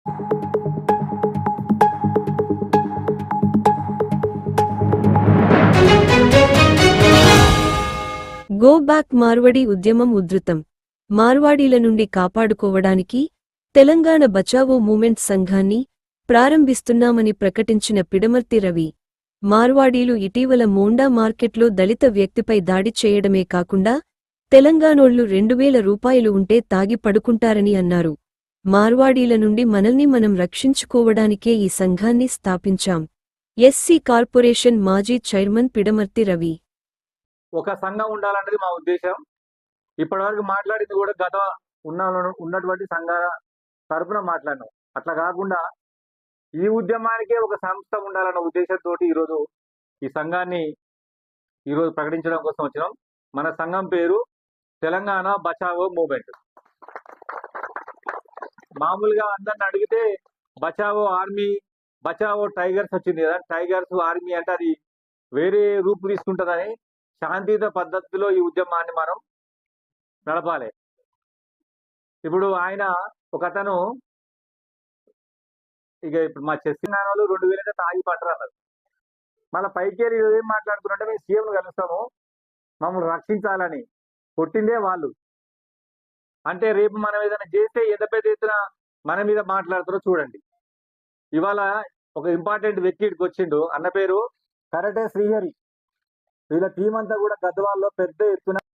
Go back Marwadi ఉద్యమం ఉధృతం. మార్వాడీల నుండి కాపాడుకోవడానికి తెలంగాణ బచావో మూమెంట్ సంఘాన్ని ప్రారంభిస్తున్నామని ప్రకటించిన పిడమర్తి రవి, మార్వాడీలు ఇటీవల మోండా మార్కెట్లో దళిత వ్యక్తిపై దాడి చేయడమే కాకుండా తెలంగాణోళ్లు 2000 రూపాయలు ఉంటే తాగి పడుకుంటారని అన్నారు. మార్వాడీల నుండి మనల్ని మనం రక్షించుకోవడానికే ఈ సంఘాన్ని స్థాపించాం. ఎస్సీ కార్పొరేషన్ మాజీ చైర్మన్ పిడమర్తి రవి. ఒక సంఘం ఉండాలన్నది మా ఉద్దేశం. ఇప్పటివరకు మాట్లాడింది కూడా గత ఉన్నటువంటి సంఘాల తరఫున మాట్లాడినాం. అట్లా కాకుండా ఈ ఉద్యమానికే ఒక సంస్థ ఉండాలన్న ఉద్దేశంతో ఈరోజు ఈ సంఘాన్ని ప్రకటించడం కోసం వచ్చినాం. మన సంఘం పేరు తెలంగాణ బచావో మూమెంట్. మామూలుగా అందరిని అడిగితే బచావో ఆర్మీ, బచావో టైగర్స్ వచ్చింది కదా, టైగర్స్ ఆర్మీ అంటే అది వేరే రూపు తీసుకుంటుందని శాంతియుత పద్ధతిలో ఈ ఉద్యమాన్ని మనం నడపాలి. ఇప్పుడు ఆయన ఒక అతను ఇప్పుడు మా చెస్సినాలు 2000 తాగి పట్టరు అన్నారు. మళ్ళీ పైకేరి ఏం మాట్లాడుతున్నట్టే మేము సీఎంను కలుస్తాము, మమ్మల్ని రక్షించాలని. కొట్టిందే వాళ్ళు. అంటే రేపు మనం ఏదైనా చేస్తే ఎంత పెద్ద ఎత్తున మన మీద మాట్లాడుతారో చూడండి. ఇవాళ ఒక ఇంపార్టెంట్ వ్యక్తి ఇక్కడికి వచ్చిండు. అన్న పేరు కరటే శ్రీహరి. వీళ్ళ టీం అంతా కూడా గద్వాల్లో పెద్ద ఎత్తున